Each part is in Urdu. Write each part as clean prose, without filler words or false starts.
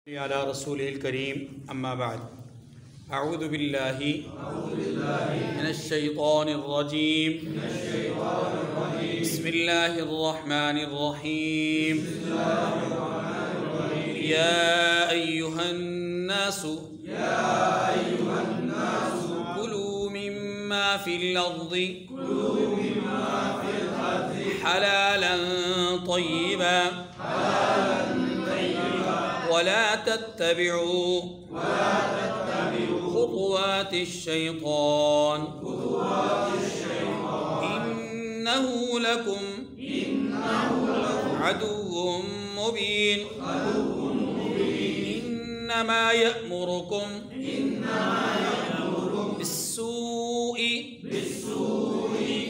علی رسول الکریم اما بعد اعوذ باللہ من الشیطان الرجیم بسم اللہ الرحمن الرحیم یا ایہا الناس کلوا مما فی الارض حلالا طیبا ولا تتبعوا خطوات الشيطان إنه لكم عدو مبين إنما يأمركم بالسوء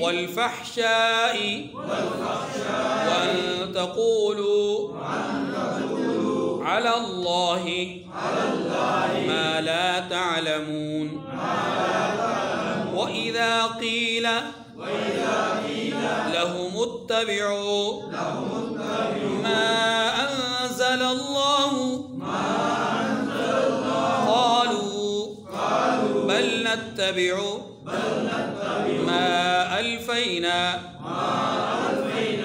والفحشاء وأن تقولوا على الله ما لا تعلمون وإذا قيل لهم اتبعوا ما أنزل الله قالوا بل نتبع ما ألفينا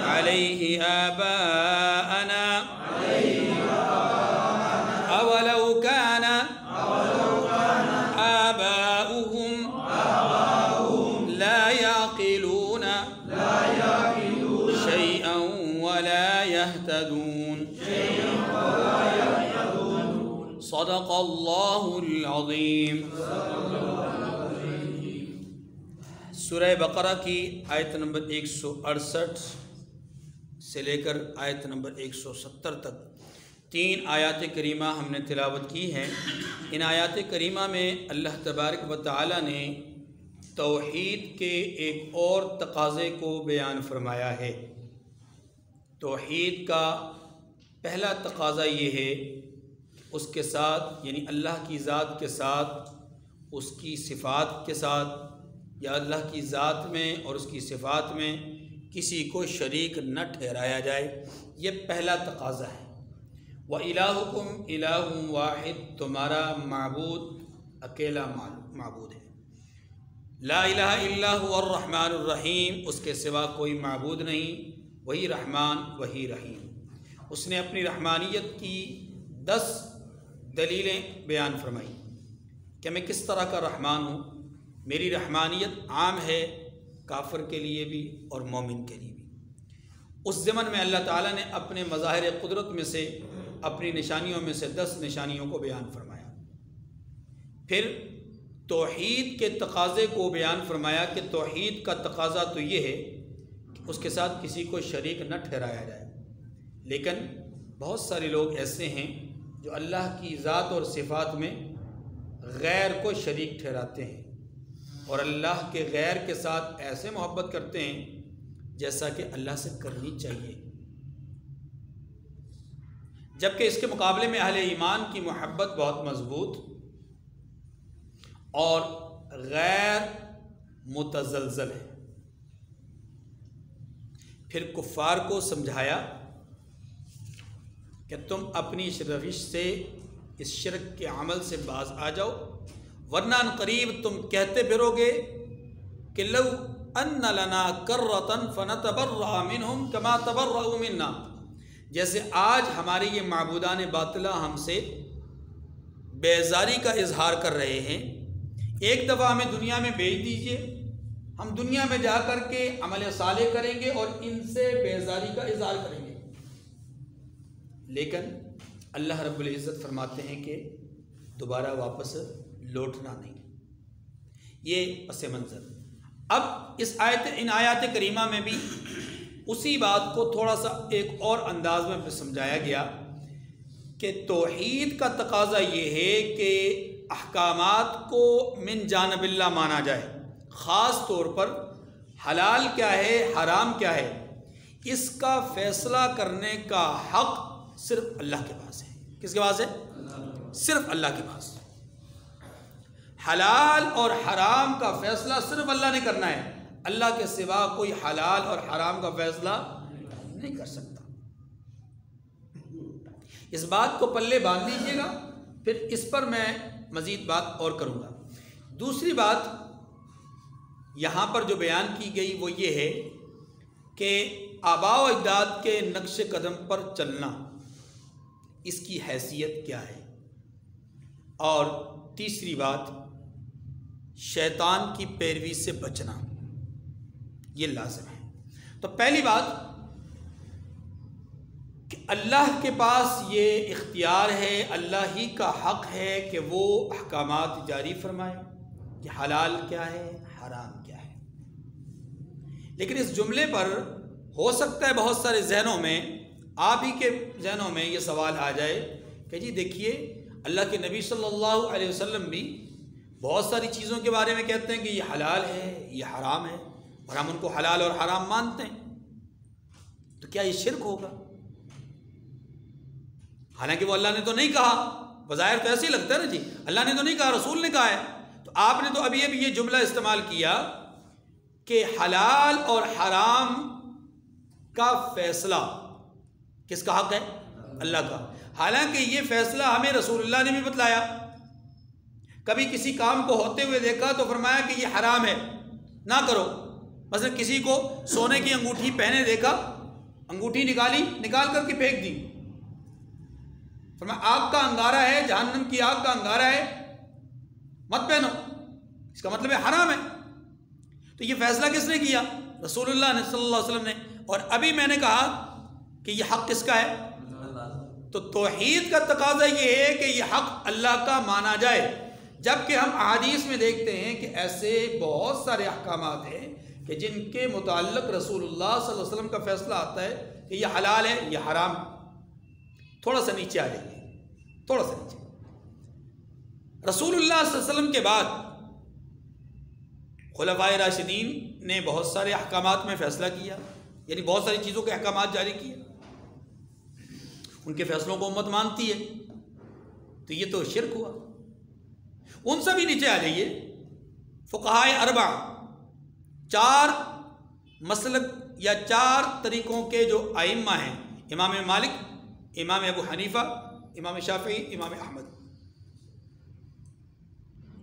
عليه آباءنا أولو كان آباؤهم لا يعقلون شيئا ولا يهتدون صدق الله العظيم. سورہ بقرہ کی آیت نمبر 168 سے لے کر آیت نمبر 170 تک 3 آیات کریمہ ہم نے تلاوت کی ہیں. ان آیات کریمہ میں اللہ تبارک و تعالی نے توحید کے ایک اور تقاضے کو بیان فرمایا ہے. توحید کا پہلا تقاضا یہ ہے کہ اس کے ساتھ یعنی اللہ کی ذات کے ساتھ اس کی صفات کے ساتھ یا اللہ کی ذات میں اور اس کی صفات میں کسی کو شریک نہ ٹھہرایا جائے. یہ پہلا تقاضا ہے. وَإِلَٰهُكُمْ إِلَٰهٌ وَاحِدٌ تمہارا معبود اکیلا معبود ہے. لا الہ الا هو الرحمن الرحیم اس کے سوا کوئی معبود نہیں. وہی رحمان وہی رحیم. اس نے اپنی رحمانیت کی 10 دلیلیں بیان فرمائی کہ میں کس طرح کا رحمان ہوں. میری رحمانیت عام ہے کافر کے لیے بھی اور مومن کے لیے بھی. اس ضمن میں اللہ تعالیٰ نے اپنے مظاہر قدرت میں سے اپنی نشانیوں میں سے 10 نشانیوں کو بیان فرمایا. پھر توحید کے تقاضے کو بیان فرمایا کہ توحید کا تقاضا تو یہ ہے کہ اس کے ساتھ کسی کو شریک نہ ٹھہرایا جائے. لیکن بہت سارے لوگ ایسے ہیں جو اللہ کی ذات اور صفات میں غیر کو شریک ٹھہراتے ہیں اور اللہ کے غیر کے ساتھ ایسے محبت کرتے ہیں جیسا کہ اللہ سے کرنی چاہیے. جبکہ اس کے مقابلے میں اہل ایمان کی محبت بہت مضبوط اور غیر متزلزل ہے. پھر کفار کو سمجھایا کہ تم اپنی روش سے اس شرک کے عمل سے باز آ جاؤ ورنہ ان قریب تم کہتے پھرو گے کہ لو ان لنا کرۃ فنتبرأ منہم کما تبرؤوا منا. جیسے آج ہمارے یہ معبودان باطلہ ہم سے بیزاری کا اظہار کر رہے ہیں، ایک دفعہ ہمیں دنیا میں بھیج دیجئے، ہم دنیا میں جا کر کے عمل صالح کریں گے اور ان سے بیزاری کا اظہار کریں گے. لیکن اللہ رب العزت فرماتے ہیں کہ دوبارہ واپس لوٹنا نہیں. یہ پس منظر. اب ان آیات کریمہ میں بھی اسی بات کو تھوڑا سا ایک اور انداز میں سمجھایا گیا کہ توحید کا تقاضا یہ ہے کہ احکامات کو من جانب اللہ مانا جائے. خاص طور پر حلال کیا ہے حرام کیا ہے اس کا فیصلہ کرنے کا حق صرف اللہ کے پاس ہے. کس کے پاس ہے؟ صرف اللہ کے پاس. حلال اور حرام کا فیصلہ صرف اللہ نے کرنا ہے. اللہ کے سوا کوئی حلال اور حرام کا فیصلہ نہیں کر سکتا. اس بات کو پلے باندھ لیجئے گا، پھر اس پر میں مزید بات اور کروں گا۔ دوسری بات یہاں پر جو بیان کی گئی وہ یہ ہے کہ آباء و اجداد کے نقش قدم پر چلنا، اس کی حیثیت کیا ہے، اور تیسری بات شیطان کی پیروی سے بچنا، یہ لازم ہے۔ تو پہلی بات کہ اللہ کے پاس یہ اختیار ہے، اللہ ہی کا حق ہے کہ وہ احکامات جاری فرمائے کہ حلال کیا ہے، حرام کیا ہے۔ لیکن اس جملے پر ہو سکتا ہے بہت سارے ذہنوں میں، آپ ہی کے ذہنوں میں یہ سوال آ جائے کہ جی دیکھیے اللہ کے نبی صلی اللہ علیہ وسلم بھی بہت ساری چیزوں کے بارے میں کہتے ہیں کہ یہ حلال ہے، یہ حرام ہے، اور ہم ان کو حلال اور حرام مانتے ہیں، تو کیا یہ شرک ہوگا؟ حالانکہ وہ اللہ نے تو نہیں کہا، بظاہر تو ایسے ہی لگتا ہے نا، جی اللہ نے تو نہیں کہا، رسول نے کہا ہے۔ تو آپ نے تو ابھی یہ جملہ استعمال کیا کہ حلال اور حرام کا فیصلہ کس کا حق ہے؟ اللہ کا۔ حالانکہ یہ فیصلہ ہمیں رسول اللہ نے بھی بتلایا، کبھی کسی کام کو ہوتے ہوئے دیکھا تو فرمایا کہ یہ حرام ہے، نہ کرو۔ مثلا کسی کو سونے کی انگوٹھی پہنے دیکھا، انگوٹھی نکال کر کے پھینک دی، فرمایا آگ کا انگارہ ہے، جہنم کی آگ کا انگارہ ہے، مت پہنو، اس کا مطلب ہے حرام ہے۔ تو یہ فیصلہ کس نے کیا؟ رسول اللہ نے صلی اللہ علیہ وسلم نے۔ اور ابھی میں نے کہا کہ یہ حق کس کا ہے؟ تو توحید کا تقاضا یہ ہے کہ یہ حق اللہ کا مانا جائے، جبکہ ہم احادیث میں دیکھتے ہیں کہ ایسے بہت سارے احکامات ہیں کہ جن کے متعلق رسول اللہ صلی اللہ علیہ وسلم کا فیصلہ آتا ہے کہ یہ حلال ہے، یہ حرام ہے۔ تھوڑا سا نیچے آ جائیے، تھوڑا سا نیچے۔ رسول اللہ صلی اللہ علیہ وسلم کے بعد خلفائے راشدین نے بہت سارے احکامات میں فیصلہ کیا، یعنی بہت ساری چیزوں کے احکامات جاری کیے، ان کے فیصلوں کو امت مانتی ہے، تو یہ تو شرک ہوا۔ ان سے بھی نیچے آ جائیے۔ فقہائے اربع، 4 مسلک یا 4 طریقوں کے جو ائمہ ہیں، امام مالک، امام ابو حنیفہ، امام شافعی، امام احمد،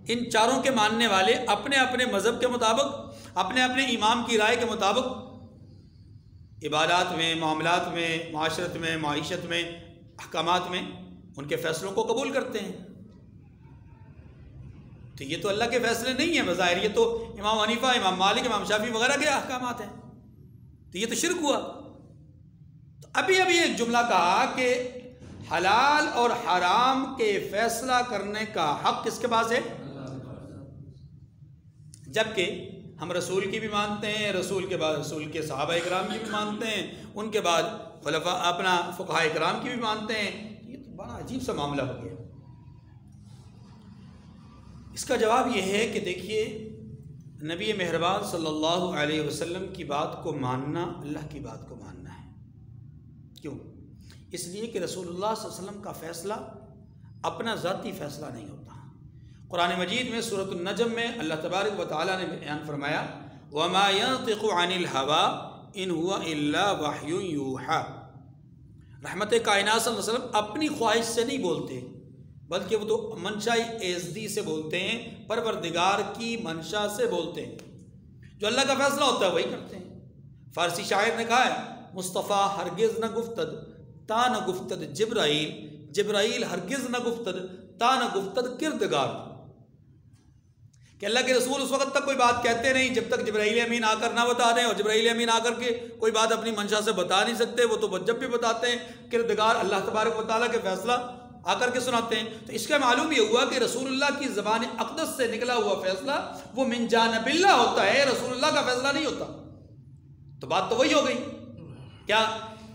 ان چاروں کے ماننے والے اپنے اپنے مذہب کے مطابق، اپنے اپنے امام کی رائے کے مطابق عبادات میں، معاملات میں، معاشرت میں، معیشت میں، احکامات میں ان کے فیصلوں کو قبول کرتے ہیں۔ تو یہ تو اللہ کے فیصلے نہیں ہیں بظاہر، یہ تو امام حنیفہ، امام مالک، امام شافعی وغیرہ کے احکامات ہیں، تو یہ تو شرک ہوا۔ تو ابھی ایک جملہ کہا کہ حلال اور حرام کے فیصلہ کرنے کا حق کس کے پاس ہے؟ جبکہ ہم رسول کی بھی مانتے ہیں، رسول کے بعد رسول کے صحابہ اکرام کی بھی مانتے ہیں، ان کے بعد خلفاء اپنا فقہاء اکرام کی بھی مانتے ہیں۔ یہ تو بڑا عجیب سا معاملہ ہو گیا۔ اس کا جواب یہ ہے کہ دیکھیے نبی مہربان صلی اللہ علیہ وسلم کی بات کو ماننا اللہ کی بات کو ماننا ہے۔ کیوں؟ اس لیے کہ رسول اللہ صلی اللہ علیہ وسلم کا فیصلہ اپنا ذاتی فیصلہ نہیں ہوتا۔ قرآن مجید میں سورۃ النجم میں اللہ تبارک و تعالیٰ نے بیان فرمایا وَمَا يَنطِقُ عَنِ الْهَوَىٰ إِنْ هُوَ إِلَّا وَحْيٌ يُوحَىٰ۔ رحمت کائنات صلی اللہ علیہ وسلم اپنی خواہش سے نہیں بولتے، بلکہ وہ تو منشاء ایزدی سے بولتے ہیں، پروردگار کی منشا سے بولتے ہیں، جو اللہ کا فیصلہ ہوتا ہے وہی کرتے ہیں۔ فارسی شاعر نے کہا ہے مصطفیٰ ہرگز نہ گفتد تا نہ گفتد جبرائیل، جبرائیل ہرگز نہ گفتد تا نہ گفتد کردگار، کہ اللہ کے رسول اس وقت تک کوئی بات کہتے نہیں جب تک جبرائیل امین آ کر نہ بتا دیں، اور جبرائیل امین آ کر کے کوئی بات اپنی منشا سے بتا نہیں سکتے، وہ تو جب بھی بتاتے ہیں کردگار اللہ تبارک و تعالیٰ کے فیصلہ آ کر کے سناتے ہیں۔ تو اس کا معلوم یہ ہوا کہ رسول اللہ کی زبان اقدس سے نکلا ہوا فیصلہ وہ من جانب اللہ ہوتا ہے، رسول اللہ کا فیصلہ نہیں ہوتا۔ تو بات تو وہی ہو گئی کیا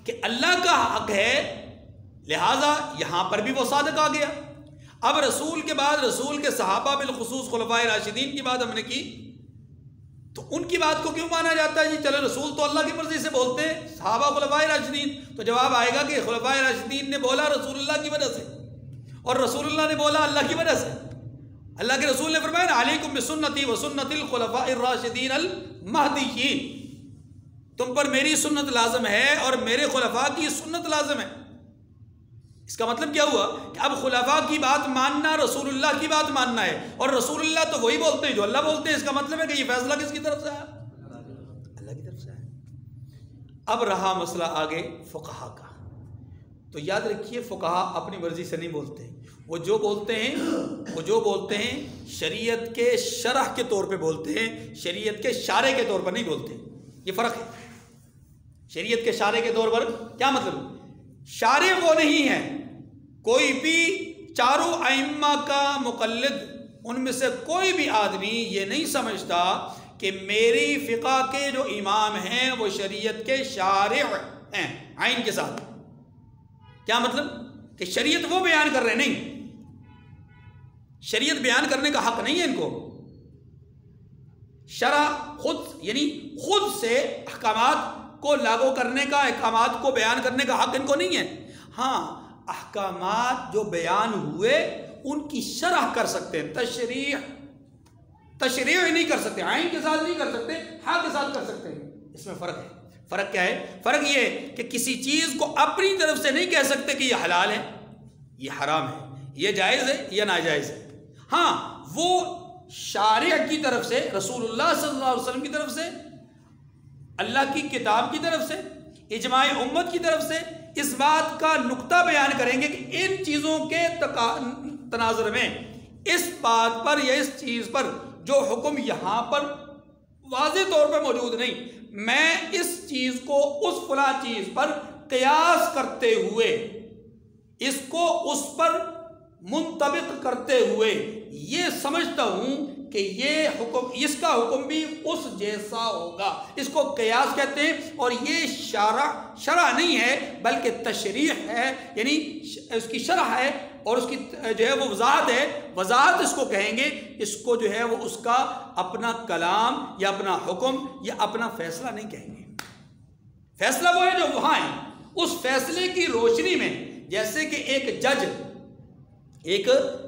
کہ اللہ کا حق ہے، لہٰذا یہاں پر بھی وہ صادق آ گیا۔ اب رسول کے بعد رسول کے صحابہ بالخصوص خلفائے راشدین کی بات ہم نے کی، تو ان کی بات کو کیوں مانا جاتا ہے؟ جی چلو رسول تو اللہ کی مرضی سے بولتے ہیں، صحابہ خلفائے راشدین، تو جواب آئے گا کہ خلفائے راشدین نے بولا رسول اللہ کی وجہ سے، اور رسول اللہ نے بولا اللہ کی وجہ سے۔ اللہ کے رسول نے فرمایا نا علیکم بسنتی و سنت الخلفاء الراشدین المہدیین، تم پر میری سنت لازم ہے اور میرے خلفاء کی سنت لازم ہے۔ اس کا مطلب کیا ہوا کہ اب خلفاء کی بات ماننا رسول اللہ کی بات ماننا ہے، اور رسول اللہ تو وہی بولتے ہیں جو اللہ بولتے ہیں۔ اس کا مطلب ہے کہ یہ فیصلہ کس کی طرف سے آیا؟ اللہ کی طرف سے آیا۔ اب رہا مسئلہ آگے فقہا کا، تو یاد رکھیے فقہا اپنی مرضی سے نہیں بولتے، وہ جو بولتے ہیں شریعت کے شرح کے طور پہ بولتے ہیں، شریعت کے شارع کے طور پر نہیں بولتے۔ یہ فرق ہے۔ شریعت کے شارع کے طور پر کیا مطلب؟ شارع وہ نہیں ہے کوئی بھی چاروں ائمہ کا مقلد، ان میں سے کوئی بھی آدمی یہ نہیں سمجھتا کہ میری فقہ کے جو امام ہیں وہ شریعت کے شارع ہیں عین کے ساتھ۔ کیا مطلب؟ کہ شریعت وہ بیان کر رہے نہیں، شریعت بیان کرنے کا حق نہیں ہے ان کو۔ شرع خود یعنی خود سے احکامات کو لاگو کرنے کا، احکامات کو بیان کرنے کا حق ان کو نہیں ہے۔ ہاں احکامات جو بیان ہوئے ان کی شرح کر سکتے ہیں، تشریح نہیں کر سکتے، عین کے ساتھ نہیں کر سکتے، ہاں کے ساتھ کر سکتے ہیں۔ اس میں فرق ہے۔ فرق کیا ہے؟ فرق یہ ہے کہ کسی چیز کو اپنی طرف سے نہیں کہہ سکتے کہ یہ حلال ہے، یہ حرام ہے، یہ جائز ہے یا ناجائز ہے۔ ہاں وہ شارع کی طرف سے، رسول اللہ صلی اللہ علیہ وسلم کی طرف سے، اللہ کی کتاب کی طرف سے، اجماع امت کی طرف سے اس بات کا نقطہ بیان کریں گے کہ ان چیزوں کے تناظر میں اس بات پر یا اس چیز پر جو حکم یہاں پر واضح طور پہ موجود نہیں، میں اس چیز کو اس فلاں چیز پر قیاس کرتے ہوئے، اس کو اس پر منطبق کرتے ہوئے یہ سمجھتا ہوں کہ یہ حکم، اس کا حکم بھی اس جیسا ہوگا، اس کو قیاس کہتے ہیں۔ اور یہ شرع نہیں ہے بلکہ تشریح ہے، یعنی اس کی شرح ہے اور اس کی جو ہے وہ وضاحت ہے، وضاحت اس کو کہیں گے۔ اس کو جو ہے وہ اس کا اپنا کلام یا اپنا حکم یا اپنا فیصلہ نہیں کہیں گے۔ فیصلہ وہ ہے جو وہاں ہے، اس فیصلے کی روشنی میں، جیسے کہ ایک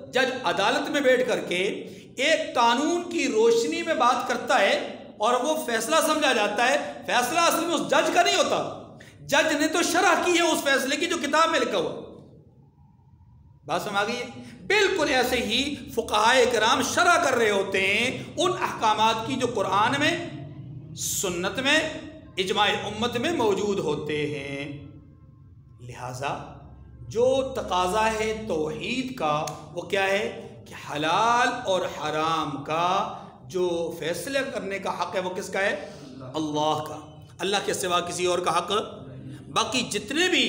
جج عدالت میں بیٹھ کر کے ایک قانون کی روشنی میں بات کرتا ہے اور وہ فیصلہ سمجھا جاتا ہے، فیصلہ اصل میں اس جج کا نہیں ہوتا، جج نے تو شرح کی ہے اس فیصلے کی جو کتاب میں لکھا ہوا۔ بات سمجھ آ گئی ہے؟ بالکل ایسے ہی فقہائے کرام شرح کر رہے ہوتے ہیں ان احکامات کی جو قرآن میں، سنت میں، اجماع امت میں موجود ہوتے ہیں۔ لہذا جو تقاضا ہے توحید کا وہ کیا ہے کہ حلال اور حرام کا جو فیصلہ کرنے کا حق ہے وہ کس کا ہے؟ اللہ کا۔ اللہ کے سوا کسی اور کا حق۔ باقی جتنے بھی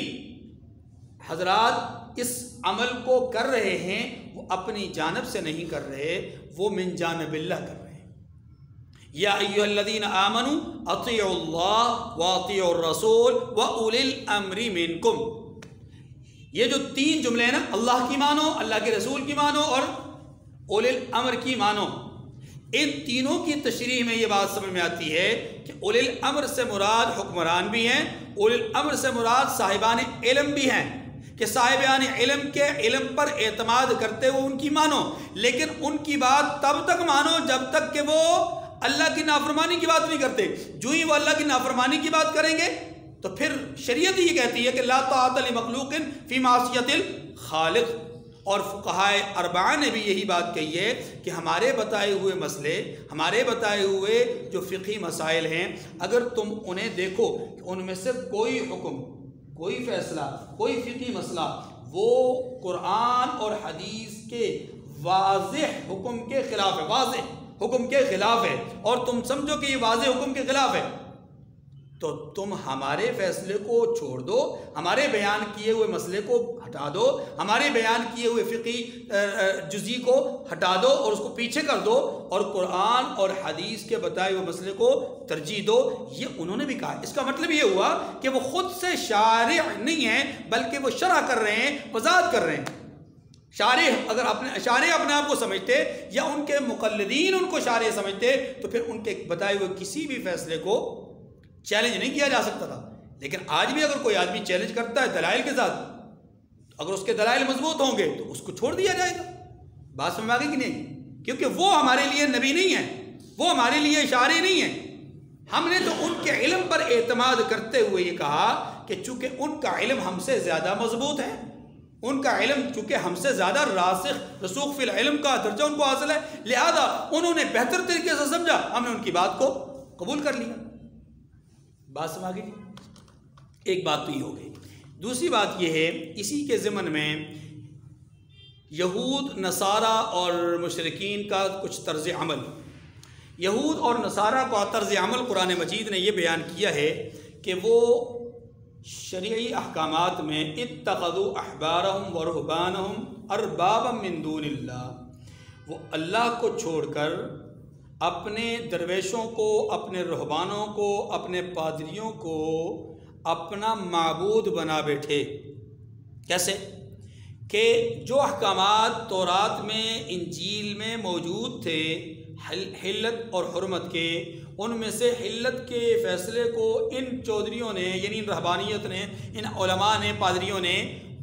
حضرات اس عمل کو کر رہے ہیں وہ اپنی جانب سے نہیں کر رہے، وہ من جانب اللہ کر رہے ہیں۔ یا ایھا الذین آمنوا اطیعوا اللہ واطیعوا الرسول واولی الامر منکم۔ یہ جو تین جملے ہیں نا، اللہ کی مانو، اللہ کے رسول کی مانو اور اولی الامر کی مانو، ان تینوں کی تشریح میں یہ بات سمجھ میں آتی ہے کہ اولی الامر سے مراد حکمران بھی ہیں، اولی الامر سے مراد صاحبان علم بھی ہیں، کہ صاحبان علم کے علم پر اعتماد کرتے ہوئے ان کی مانو، لیکن ان کی بات تب تک مانو جب تک کہ وہ اللہ کی نافرمانی کی بات نہیں کرتے۔ جو ہی وہ اللہ کی نافرمانی کی بات کریں گے تو پھر شریعت یہ کہتی ہے کہ لا طاعۃ لمخلوق فی معصیۃ الخالق۔ اور فقہائے اربعہ نے بھی یہی بات کہی ہے کہ ہمارے بتائے ہوئے مسئلے، ہمارے بتائے ہوئے جو فقہی مسائل ہیں، اگر تم انہیں دیکھو کہ ان میں سے کوئی حکم، کوئی فیصلہ، کوئی فقہی مسئلہ وہ قرآن اور حدیث کے واضح حکم کے خلاف ہے، واضح حکم کے خلاف ہے، اور تم سمجھو کہ یہ واضح حکم کے خلاف ہے، تو تم ہمارے فیصلے کو چھوڑ دو، ہمارے بیان کیے ہوئے مسئلے کو ہٹا دو، ہمارے بیان کیے ہوئے فقہی جزئی کو ہٹا دو اور اس کو پیچھے کر دو، اور قرآن اور حدیث کے بتائے ہوئے مسئلے کو ترجیح دو۔ یہ انہوں نے بھی کہا۔ اس کا مطلب یہ ہوا کہ وہ خود سے شارع نہیں ہیں بلکہ وہ شرح کر رہے ہیں، وضاحت کر رہے ہیں۔ شارع اپنے آپ کو سمجھتے یا ان کے مقلدین ان کو شارع سمجھتے تو پھر ان کے بتائے ہوئے کسی بھی فیصلے کو چیلنج نہیں کیا جا سکتا تھا۔ لیکن آج بھی اگر کوئی آدمی چیلنج کرتا ہے دلائل کے ساتھ، اگر اس کے دلائل مضبوط ہوں گے تو اس کو چھوڑ دیا جائے گا۔ بات سمجھ آ گئی کہ نہیں؟ کیونکہ وہ ہمارے لیے نبی نہیں ہیں، وہ ہمارے لیے شارع نہیں ہیں۔ ہم نے تو ان کے علم پر اعتماد کرتے ہوئے یہ کہا کہ چونکہ ان کا علم ہم سے زیادہ مضبوط ہے، ان کا علم چونکہ ہم سے زیادہ راسخ رسوخ فی العلم کا درجہ ان کو حاصل ہے، لہذا انہوں نے بہتر طریقے سے سمجھا، ہم نے ان کی بات کو قبول کر لیا۔ بات سمجھ گئی؟ ایک بات تو یہ ہو گئی۔ دوسری بات یہ ہے، اسی کے ضمن میں یہود نصارہ اور مشرکین کا کچھ طرز عمل، یہود اور نصارہ کا طرز عمل قرآن مجید نے یہ بیان کیا ہے کہ وہ شرعی احکامات میں اتخذوا احبارهم ورهبانهم اربابا من دون اللہ، وہ اللہ کو چھوڑ کر اپنے درویشوں کو، اپنے رہبانوں کو، اپنے پادریوں کو اپنا معبود بنا بیٹھے۔ کیسے؟ کہ جو احکامات تورات میں، انجیل میں موجود تھے حلت اور حرمت کے، ان میں سے حلت کے فیصلے کو ان چودھریوں نے، یعنی رہبانیت نے، ان علماء نے، پادریوں نے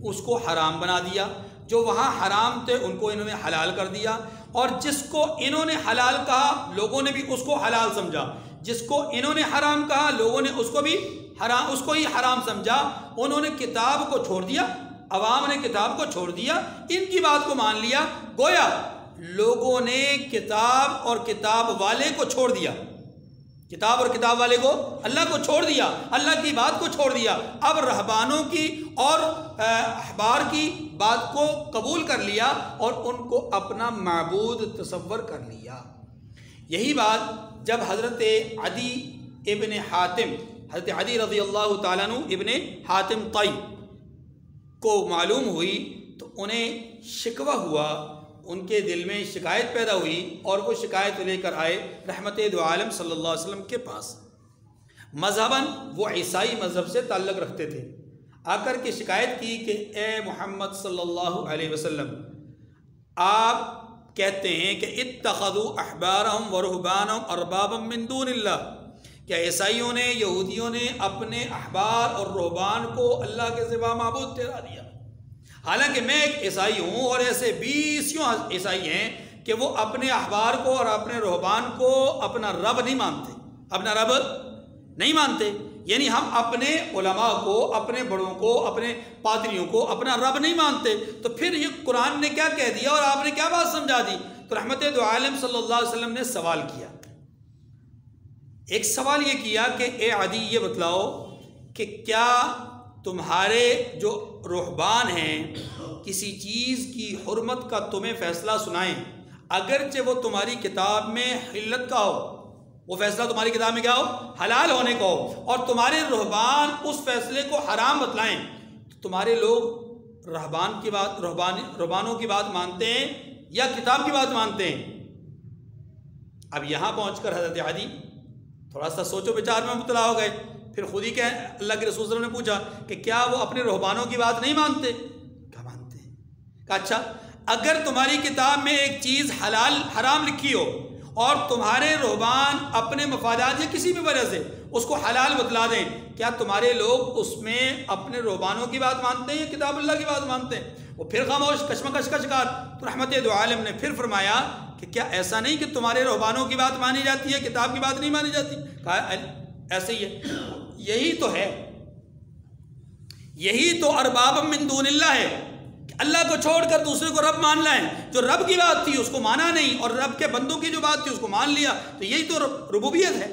اس کو حرام بنا دیا۔ جو وہاں حرام تھے ان کو انہوں نے حلال کر دیا، اور جس کو انہوں نے حلال کہا لوگوں نے بھی اس کو حلال سمجھا، جس کو انہوں نے حرام کہا لوگوں نے اس کو بھی حرام، اس کو ہی حرام سمجھا۔ انہوں نے کتاب کو چھوڑ دیا، عوام نے کتاب کو چھوڑ دیا، ان کی بات کو مان لیا، گویا لوگوں نے کتاب اور کتاب والے کو چھوڑ دیا، کتاب اور کتاب والے کو، اللہ کو چھوڑ دیا، اللہ کی بات کو چھوڑ دیا۔ اب رہبانوں کی اور احبار کی بات کو قبول کر لیا اور ان کو اپنا معبود تصور کر لیا۔ یہی بات جب حضرت عدی ابن حاتم، حضرت عدی رضی اللہ تعالیٰ عنہ ابن حاتم طئی کو معلوم ہوئی تو انہیں شکوہ ہوا، ان کے دل میں شکایت پیدا ہوئی، اور وہ شکایت لے کر آئے رحمت دو عالم صلی اللہ علیہ وسلم کے پاس۔ مذہباً وہ عیسائی مذہب سے تعلق رکھتے تھے، آ کر کے شکایت کی کہ اے محمد صلی اللہ علیہ وسلم، آپ کہتے ہیں کہ اتخذوا احبارهم ورهبانهم اربابا من دون اللہ، کیا عیسائیوں نے، یہودیوں نے اپنے احبار اور رہبان کو اللہ کے سوا معبود ٹھہرا دیا؟ حالانکہ میں ایک عیسائی ہوں، اور ایسے 20 عیسائی ہیں کہ وہ اپنے احبار کو اور اپنے رہبان کو اپنا رب نہیں مانتے، اپنا رب نہیں مانتے، یعنی ہم اپنے علماء کو، اپنے بڑوں کو، اپنے پادریوں کو اپنا رب نہیں مانتے۔ تو پھر یہ قرآن نے کیا کہہ دیا اور آپ نے کیا بات سمجھا دی؟ تو رحمت دو عالم صلی اللہ علیہ وسلم نے سوال کیا، ایک سوال یہ کیا کہ اے عدی یہ بتلاؤ کہ کیا تمہارے جو رہبان ہیں کسی چیز کی حرمت کا تمہیں فیصلہ سنائیں، اگرچہ وہ تمہاری کتاب میں حلت کا ہو، وہ فیصلہ تمہاری کتاب میں کیا ہو؟ حلال ہونے کا ہو، اور تمہارے رہبان اس فیصلے کو حرام بتلائیں، تو تمہارے لوگ رہبان کی بات، رہبانوں کی بات مانتے ہیں یا کتاب کی بات مانتے ہیں؟ اب یہاں پہنچ کر حضرت عدی تھوڑا سا سوچو بچار میں مبتلا ہو گئے، پھر خود ہی کہ اللہ کے رسول صلی اللہ علیہ وسلم نے پوچھا کہ کیا وہ اپنے رہبانوں کی بات نہیں مانتے؟ کیا مانتے ہیں؟ کہا اچھا، اگر تمہاری کتاب میں ایک چیز حلال حرام لکھی ہو اور تمہارے رہبان اپنے مفادات یا کسی بھی وجہ سے اس کو حلال بتلا دیں، کیا تمہارے لوگ اس میں اپنے رہبانوں کی بات مانتے ہیں یا کتاب اللہ کی بات مانتے ہیں؟ وہ پھر خاموش، کشمکش کا شکار۔ تو رحمت دو عالم نے پھر فرمایا کہ کیا ایسا نہیں کہ تمہارے رہبانوں کی بات مانی جاتی ہے، کتاب کی بات نہیں مانی جاتی؟ کہا ایسے ہی ہے، یہی تو ہے، یہی تو ارباب من دون اللہ ہے کہ اللہ کو چھوڑ کر دوسرے کو رب مان لائیں۔ جو رب کی بات تھی اس کو مانا نہیں، اور رب کے بندوں کی جو بات تھی اس کو مان لیا، تو یہی تو ربوبیت ہے۔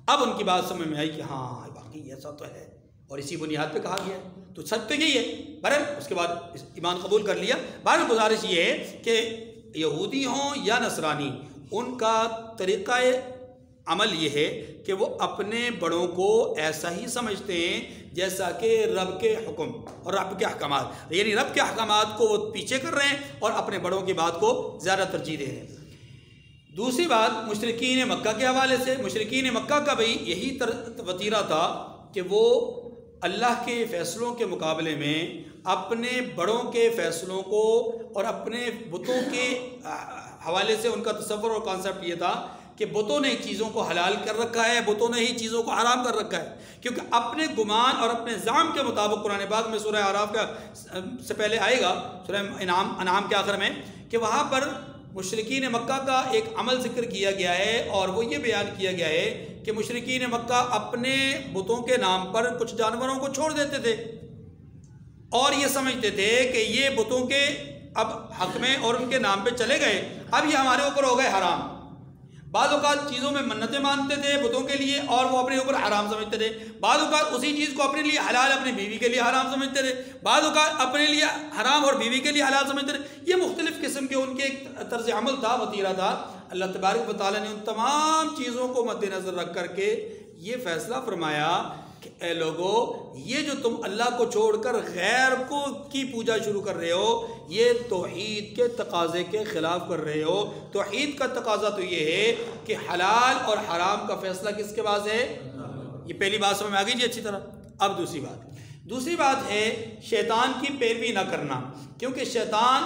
اب ان کی بات سمجھ میں آئی کہ ہاں واقعی ایسا تو ہے، اور اسی بنیاد پہ کہا گیا ہے، تو سچ تو یہی ہے۔ بہرحال اس کے بعد ایمان قبول کر لیا۔ بہرحال گزارش یہ ہے کہ یہودی ہوں یا نصرانی، ان کا طریقہ عمل یہ ہے کہ وہ اپنے بڑوں کو ایسا ہی سمجھتے ہیں جیسا کہ رب کے حکم اور رب کے احکامات، یعنی رب کے احکامات کو وہ پیچھے کر رہے ہیں اور اپنے بڑوں کی بات کو زیادہ ترجیح دے رہے ہیں۔ دوسری بات مشرکین مکہ کے حوالے سے، مشرکین مکہ کا بھی یہی وتیرہ تھا کہ وہ اللہ کے فیصلوں کے مقابلے میں اپنے بڑوں کے فیصلوں کو اور اپنے بتوں کے حوالے سے ان کا تصور اور کانسیپٹ یہ تھا کہ بتوں نے چیزوں کو حلال کر رکھا ہے، بتوں نے ہی چیزوں کو حرام کر رکھا ہے، کیونکہ اپنے گمان اور اپنے زعم کے مطابق قرآن پاک میں سورہ اعراف کا سے پہلے آئے گا، سورہ انعام کے آخر میں، کہ وہاں پر مشرکین مکہ کا ایک عمل ذکر کیا گیا ہے، اور وہ یہ بیان کیا گیا ہے کہ مشرکین مکہ اپنے بتوں کے نام پر کچھ جانوروں کو چھوڑ دیتے تھے، اور یہ سمجھتے تھے کہ یہ بتوں کے اب حق میں اور ان کے نام پہ چلے گئے، اب یہ ہمارے اوپر ہو گئے حرام۔ بعض اوقات چیزوں میں منتیں مانتے تھے بتوں کے لیے اور وہ اپنے اوپر حرام سمجھتے تھے، بعض اوقات اسی چیز کو اپنے لیے حلال اپنی بیوی کے لیے حرام سمجھتے تھے، بعض اوقات اپنے لیے حرام اور بیوی کے لیے حلال سمجھتے تھے۔ یہ مختلف قسم کے ان کے ایک طرز عمل تھا، وتیرہ تھا۔ اللہ تبارک و تعالیٰ نے ان تمام چیزوں کو مد نظر رکھ کر کے یہ فیصلہ فرمایا کہ اے لوگو، یہ جو تم اللہ کو چھوڑ کر غیر کو کی پوجا شروع کر رہے ہو، یہ توحید کے تقاضے کے خلاف کر رہے ہو۔ توحید کا تقاضا تو یہ ہے کہ حلال اور حرام کا فیصلہ کس کے پاس ہے؟ یہ پہلی بات سمجھ میں آ گئی جی اچھی طرح۔ اب دوسری بات ہے شیطان کی پیروی نہ کرنا، کیونکہ شیطان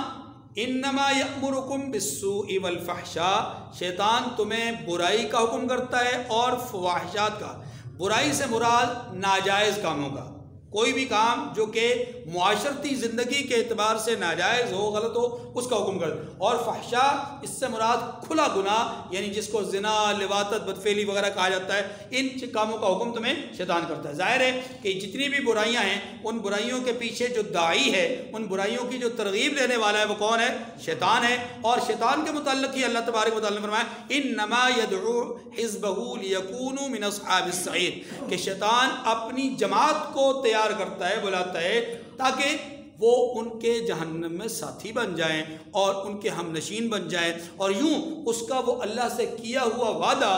انما یأمرکم بالسوء والفحشاء، شیطان تمہیں برائی کا حکم کرتا ہے اور فواحشات کا۔ برائی سے مراد ناجائز کاموں کا، کوئی بھی کام جو کہ معاشرتی زندگی کے اعتبار سے ناجائز ہو، غلط ہو، اس کا حکم کرتا ہے۔ اور فحشاء اس سے مراد کھلا گناہ، یعنی جس کو زنا، لواطت، بدفعلی وغیرہ کہا جاتا ہے، ان کاموں کا حکم تمہیں شیطان کرتا ہے۔ ظاہر ہے کہ جتنی بھی برائیاں ہیں ان برائیوں کے پیچھے جو داعی ہے، ان برائیوں کی جو ترغیب دینے والا ہے وہ کون ہے؟ شیطان ہے۔ اور شیطان کے متعلق ہی اللہ تبارک و تعالیٰ نے فرمایا انما یدعو حزبہ لیکونوا من اصحاب السعیر، کہ شیطان اپنی جماعت کو تیار کرتا ہے، بلاتا ہے تاکہ وہ ان کے جہنم میں ساتھی بن جائیں اور ان کے ہم نشین بن جائیں، اور یوں اس کا وہ اللہ سے کیا ہوا وعدہ،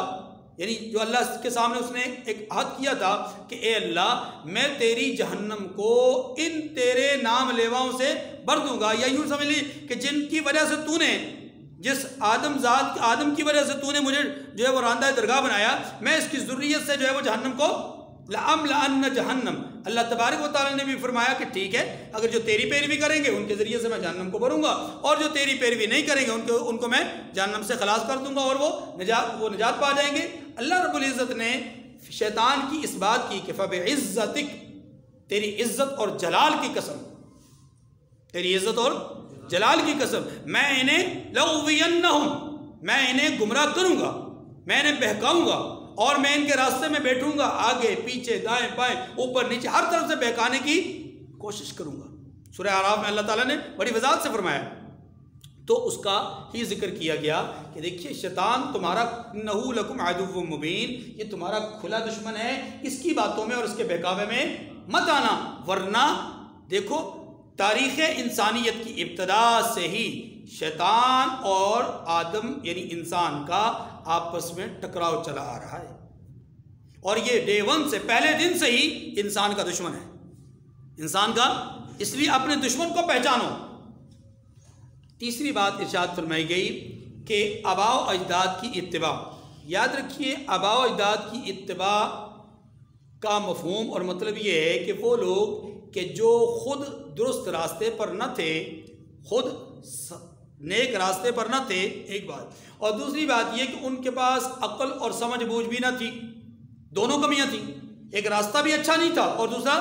یعنی جو اللہ کے سامنے اس نے ایک عہد کیا تھا کہ اے اللہ میں تیری جہنم کو ان تیرے نام لیواؤں سے بھر دوں گا، یا یوں سمجھ لی کہ جن کی وجہ سے تو نے، جس آدم کی وجہ سے تو نے مجھے جو ہے وہ راندہ درگاہ بنایا، میں اس کی ذریت سے جو ہے وہ جہنم کو لَأَمْلَأَنَّ جہنم، اللہ تبارک و تعالیٰ نے بھی فرمایا کہ ٹھیک ہے، اگر جو تیری پیروی کریں گے ان کے ذریعے سے میں جہنم کو بھروں گا، اور جو تیری پیروی نہیں کریں گے ان کو میں جہنم سے خلاص کر دوں گا اور وہ نجات پا جائیں گے۔ اللہ رب العزت نے شیطان کی اس بات کی کہ فَبِعِزَّتِكَ، تیری عزت اور جلال کی قسم، تیری عزت اور جلال کی قسم، میں انہیں لَأُغْوِيَنَّهُمْ، میں انہیں گمراہ کروں گا، میں انہیں بہکاؤں گا، اور میں ان کے راستے میں بیٹھوں گا، آگے پیچھے دائیں بائیں اوپر نیچے ہر طرف سے بہکانے کی کوشش کروں گا۔ سورہ اعراف میں اللہ تعالیٰ نے بڑی وضاحت سے فرمایا، تو اس کا ہی ذکر کیا گیا کہ دیکھیے شیطان تمہارا انہ لکم عدو مبین، یہ تمہارا کھلا دشمن ہے، اس کی باتوں میں اور اس کے بہکاوے میں مت آنا، ورنہ دیکھو تاریخ انسانیت کی ابتدا سے ہی شیطان اور آدم یعنی انسان کا آپس میں ٹکراؤ چلا آ رہا ہے، اور یہ ڈے ون سے، پہلے دن سے ہی انسان کا دشمن ہے، انسان کا، اس لیے اپنے دشمن کو پہچانو۔ تیسری بات ارشاد فرمائی گئی کہ آباء و اجداد کی اتباع، یاد رکھیے آباء و اجداد کی اتباع کا مفہوم اور مطلب یہ ہے کہ وہ لوگ کہ جو خود درست راستے پر نہ تھے، خود نیک راستے پر نہ تھے، ایک بات، اور دوسری بات یہ کہ ان کے پاس عقل اور سمجھ بوجھ بھی نہ تھی، دونوں کمیاں تھیں، ایک راستہ بھی اچھا نہیں تھا اور دوسرا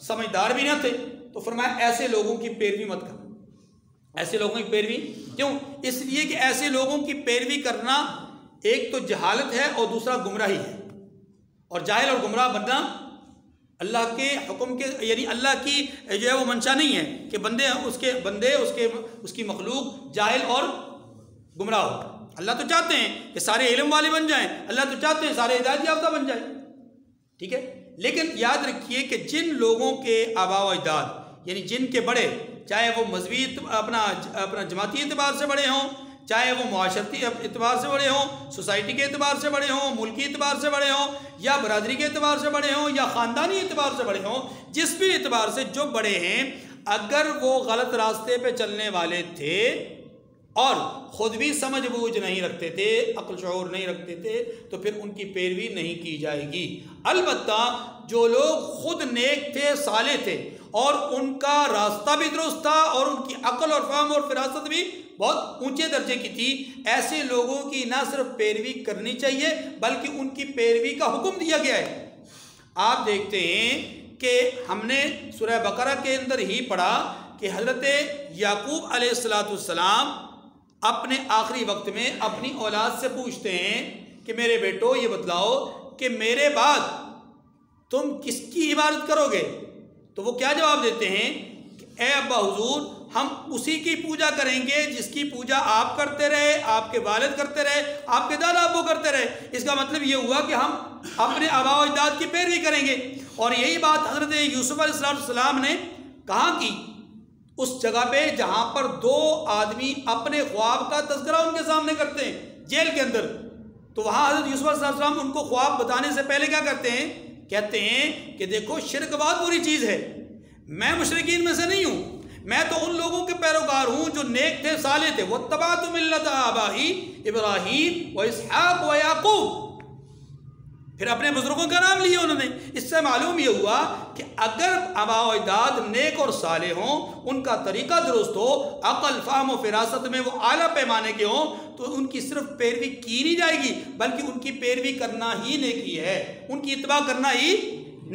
سمجھدار بھی نہ تھے، تو فرمایا ایسے لوگوں کی پیروی مت کرنا۔ ایسے لوگوں کی پیروی کیوں؟ اس لیے کہ ایسے لوگوں کی پیروی کرنا ایک تو جہالت ہے اور دوسرا گمراہی ہے، اور جاہل اور گمراہ بننا اللہ کے حکم کے، یعنی اللہ کی جو ہے وہ منشا نہیں ہے کہ اس کی مخلوق جاہل اور گمراہ ہو۔ اللہ تو چاہتے ہیں کہ سارے علم والے بن جائیں، اللہ تو چاہتے ہیں سارے ہدایت یافتہ بن جائیں، ٹھیک ہے، لیکن یاد رکھیے کہ جن لوگوں کے آباء و اجداد یعنی جن کے بڑے، چاہے وہ مذہبی اپنا جماعتی اعتبار سے بڑے ہوں، چاہے وہ معاشرتی اعتبار سے بڑے ہوں، سوسائٹی کے اعتبار سے بڑے ہوں، ملکی اعتبار سے بڑے ہوں، یا برادری کے اعتبار سے بڑے ہوں، یا خاندانی اعتبار سے بڑے ہوں، جس بھی اعتبار سے جو بڑے ہیں، اگر وہ غلط راستے پہ چلنے والے تھے اور خود بھی سمجھ بوجھ نہیں رکھتے تھے، عقل شعور نہیں رکھتے تھے، تو پھر ان کی پیروی نہیں کی جائے گی۔ البتہ جو لوگ خود نیک تھے، صالح تھے، اور ان کا راستہ بھی درست تھا اور ان کی عقل اور فہم اور فراست بھی بہت اونچے درجے کی تھی، ایسے لوگوں کی نہ صرف پیروی کرنی چاہیے بلکہ ان کی پیروی کا حکم دیا گیا ہے۔ آپ دیکھتے ہیں کہ ہم نے سورہ بقرہ کے اندر ہی پڑھا کہ حضرت یعقوب علیہ السلام اپنے آخری وقت میں اپنی اولاد سے پوچھتے ہیں کہ میرے بیٹو یہ بتلاؤ کہ میرے بعد تم کس کی عبادت کرو گے؟ تو وہ کیا جواب دیتے ہیں اے ابا حضور ہم اسی کی پوجا کریں گے جس کی پوجا آپ کرتے رہے، آپ کے والد کرتے رہے، آپ کے دادا ابو کرتے رہے۔ اس کا مطلب یہ ہوا کہ ہم اپنے آباء و اجداد کی پیروی کریں گے۔ اور یہی بات حضرت یوسف علیہ السلام نے کہاں کی؟ اس جگہ پہ جہاں پر دو آدمی اپنے خواب کا تذکرہ ان کے سامنے کرتے ہیں جیل کے اندر، تو وہاں حضرت یوسف علیہ السلام ان کو خواب بتانے سے پہلے کیا کرتے ہیں؟ کہتے ہیں کہ دیکھو شرک بہت بری چیز ہے، میں مشرکین میں سے نہیں ہوں، میں تو ان لوگوں کے پیروکار ہوں جو نیک تھے، صالح تھے۔ وَاتَّبَعْتُ مِلَّةَ آبَائِي إِبْرَاهِيمَ وَإِسْحَاقَ وَيَعْقُوبَ، پھر اپنے بزرگوں کا نام لیا انہوں نے۔ اس سے معلوم یہ ہوا کہ اگر آباء و اجداد نیک اور صالح ہوں، ان کا طریقہ درست ہو، عقل فہم و فراست میں وہ اعلیٰ پیمانے کے ہوں، تو ان کی صرف پیروی کی نہیں جائے گی بلکہ ان کی پیروی کرنا ہی نیکی ہے، ان کی اتباع کرنا ہی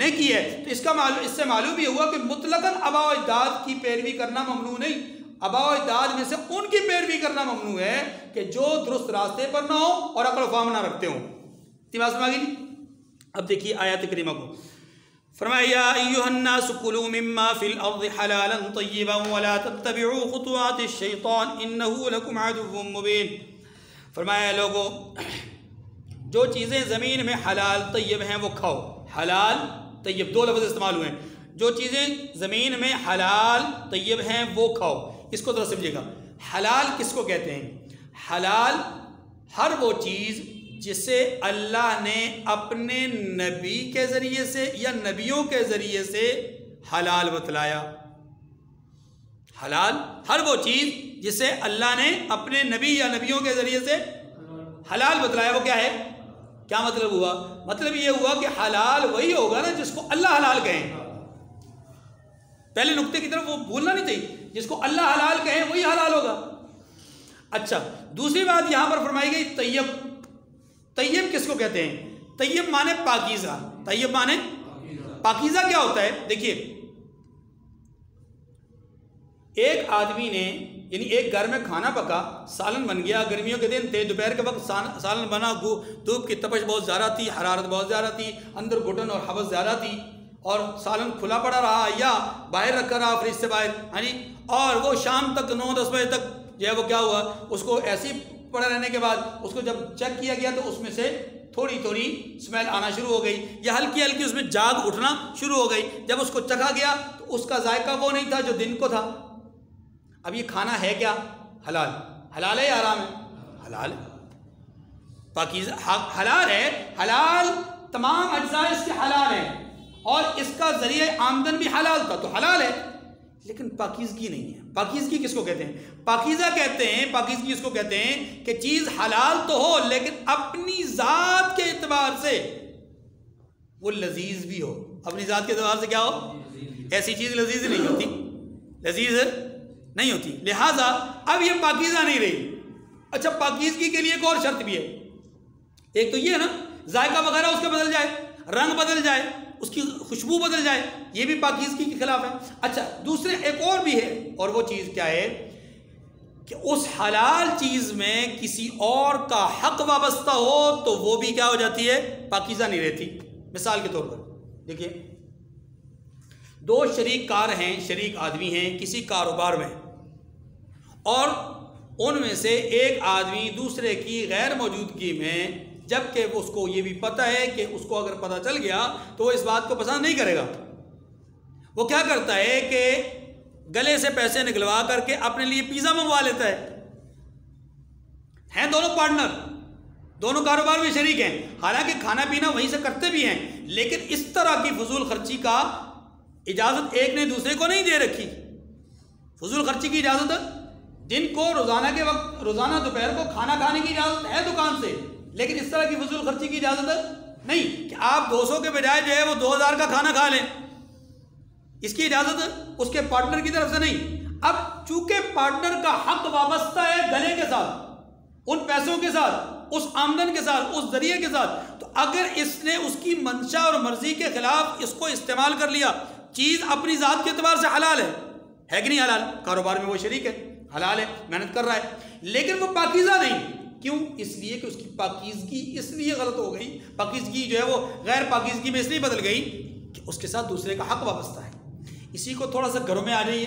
نیکی ہے۔ تو اس سے معلوم یہ ہوا کہ مطلقاً آباء و اجداد کی پیروی کرنا ممنوع نہیں، آباء و اجداد میں سے ان کی پیروی کرنا ممنوع ہے کہ جو درست راستے پر نہ ہو اور عقل و فہم نہ رکھتے ہوں۔ بات سمجھ گئی؟ اب دیکھیے آیات کریمہ کو، فرمایا یا ایھا الناس کلوا مما فی الارض حلالا طیبا ولا تتبعوا خطوات الشیطان انہ لکم عدو مبین۔ فرمایا لوگو جو چیزیں زمین میں حلال طیب ہیں وہ کھاؤ۔ حلال طیب دو لفظ استعمال ہوئے ہیں، جو چیزیں زمین میں حلال طیب ہیں وہ کھاؤ۔ اس کو ذرا سمجھیے گا، حلال کس کو کہتے ہیں؟ حلال ہر وہ چیز جسے اللہ نے اپنے نبی کے ذریعے سے یا نبیوں کے ذریعے سے حلال بتلایا۔ حلال ہر وہ چیز جسے اللہ نے اپنے نبی یا نبیوں کے ذریعے سے حلال بتلایا، وہ کیا ہے؟ کیا مطلب ہوا؟ مطلب یہ ہوا کہ حلال وہی ہوگا نا جس کو اللہ حلال کہیں۔ پہلے نقطے کی طرف وہ بھولنا نہیں چاہیے، جس کو اللہ حلال کہیں وہی حلال ہوگا۔ اچھا، دوسری بات یہاں پر فرمائی گئی طیب۔ طیب کس کو کہتے ہیں؟ طیب مانے پاکیزہ۔ طیب مانے پاکیزہ کیا ہوتا ہے؟ دیکھیے ایک آدمی نے، یعنی ایک گھر میں کھانا پکا، سالن بن گیا، گرمیوں کے دن تھے، دوپہر کے وقت سالن بنا، دھوپ کی تپش بہت زیادہ تھی، حرارت بہت زیادہ تھی، اندر گھٹن اور حبس زیادہ تھی، اور سالن کھلا پڑا رہا یا باہر رکھا رہا فریج سے باہر، ہاں جی، اور وہ شام تک 9-10 بجے تک جو ہے وہ کیا ہوا، اس کو ایسی پڑا رہنے کے بعد اس کو جب چیک کیا گیا تو اس میں سے تھوڑی تھوڑی اسمیل آنا شروع ہو گئی یا ہلکی ہلکی اس میں جاگ اٹھنا شروع ہو گئی۔ جب اس کو چکھا گیا تو اس کا ذائقہ وہ نہیں تھا جو دن کو تھا۔ اب یہ کھانا ہے کیا؟ حلال۔ حلال ہے یا حرام ہے؟ حلال ہے، پاکیزہ حلال ہے۔ حلال تمام اجزاء اس کے حلال ہیں اور اس کا ذریعہ آمدن بھی حلال تھا تو حلال ہے، لیکن پاکیزگی نہیں ہے۔ پاکیزگی کس کو کہتے ہیں؟ پاکیزہ کہتے ہیں، پاکیزگی اس کو کہتے ہیں کہ چیز حلال تو ہو لیکن اپنی ذات کے اعتبار سے وہ لذیذ بھی ہو۔ اپنی ذات کے اعتبار سے کیا ہو؟ ایسی چیز لذیذ نہیں ہوتی، لذیذ نہیں ہوتی، لہٰذا اب یہ پاکیزہ نہیں رہی۔ اچھا، پاکیزگی کے لیے ایک اور شرط بھی ہے، ایک تو یہ ہے نا ذائقہ وغیرہ اس کا بدل جائے، رنگ بدل جائے، اس کی خوشبو بدل جائے، یہ بھی پاکیزگی کے خلاف ہے۔ اچھا، دوسرے ایک اور بھی ہے، اور وہ چیز کیا ہے کہ اس حلال چیز میں کسی اور کا حق وابستہ ہو تو وہ بھی کیا ہو جاتی ہے؟ پاکیزہ نہیں رہتی۔ مثال کے طور پر دیکھیے، دو شریک کار ہیں، شریک آدمی ہیں کسی کاروبار میں، اور ان میں سے ایک آدمی دوسرے کی غیر موجودگی میں، جبکہ اس کو یہ بھی پتہ ہے کہ اس کو اگر پتہ چل گیا تو وہ اس بات کو پسند نہیں کرے گا، وہ کیا کرتا ہے کہ گلے سے پیسے نکلوا کر کے اپنے لیے پیزا منگوا لیتا ہے۔ ہیں دونوں پارٹنر، دونوں کاروبار میں شریک ہیں، حالانکہ کھانا پینا وہیں سے کرتے بھی ہیں، لیکن اس طرح کی فضول خرچی کا اجازت ایک نے دوسرے کو نہیں دے رکھی۔ فضول خرچی کی اجازت دن کو روزانہ کے وقت، روزانہ دوپہر کو کھانا کھانے کی اجازت ہے دکان سے، لیکن اس طرح کی فضول خرچی کی اجازت نہیں کہ آپ 200 کے بجائے جو ہے وہ 2000 کا کھانا کھا لیں، اس کی اجازت اس کے پارٹنر کی طرف سے نہیں۔ اب چونکہ پارٹنر کا حق وابستہ ہے گلے کے ساتھ، ان پیسوں کے ساتھ، اس آمدن کے ساتھ، اس ذریعے کے ساتھ، تو اگر اس نے اس کی منشا اور مرضی کے خلاف اس کو استعمال کر لیا، چیز اپنی ذات کے اعتبار سے حلال ہے کہ نہیں حلال؟ کاروبار میں وہ شریک ہے، حلال ہے، محنت کر رہا ہے، لیکن وہ پاکیزہ نہیں۔ کیوں؟ اس لیے کہ اس کی پاکیزگی اس لیے غلط ہو گئی، پاکیزگی جو ہے وہ غیر پاکیزگی میں اس لیے بدل گئی کہ اس کے ساتھ دوسرے کا حق وابستہ ہے۔ اسی کو تھوڑا سا گھروں میں آ جائیے،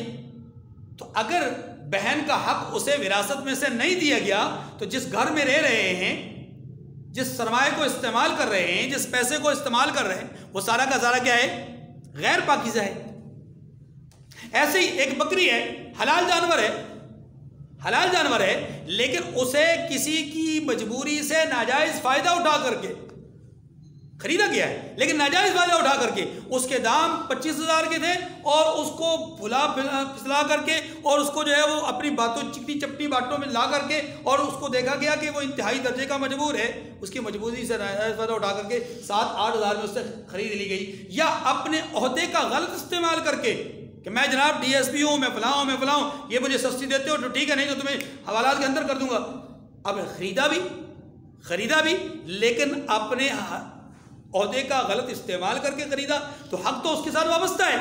تو اگر بہن کا حق اسے وراثت میں سے نہیں دیا گیا تو جس گھر میں رہ رہے ہیں، جس سرمایہ کو استعمال کر رہے ہیں، جس پیسے کو استعمال کر رہے ہیں، وہ سارا کا سارا کیا ہے؟ غیر پاکیزہ ہے۔ ایسے ہی ایک بکری ہے، حلال جانور ہے، حلال جانور ہے، لیکن اسے کسی کی مجبوری سے ناجائز فائدہ اٹھا کر کے خریدا گیا ہے، لیکن ناجائز فائدہ اٹھا کر کے اس کے دام 25,000 کے تھے، اور اس کو بھلا پھسلا کر کے، اور اس کو جو ہے وہ اپنی باتوں چکنی چپٹی باتوں میں لا کر کے، اور اس کو دیکھا گیا کہ وہ انتہائی درجے کا مجبور ہے، اس کی مجبوری سے ناجائز فائدہ اٹھا کر کے 7-8 ہزار میں اس سے خرید لی گئی، یا اپنے عہدے کا غلط استعمال کر کے کہ میں جناب ڈی ایس پی ہوں، میں فلاں ہوں، میں فلاں ہوں، یہ مجھے سستی دیتے ہو تو ٹھیک ہے، نہیں تو تمہیں حوالات کے اندر کر دوں گا۔ اب خریدا بھی لیکن اپنے عہدے کا غلط استعمال کر کے خریدا، تو حق تو اس کے ساتھ وابستہ ہے۔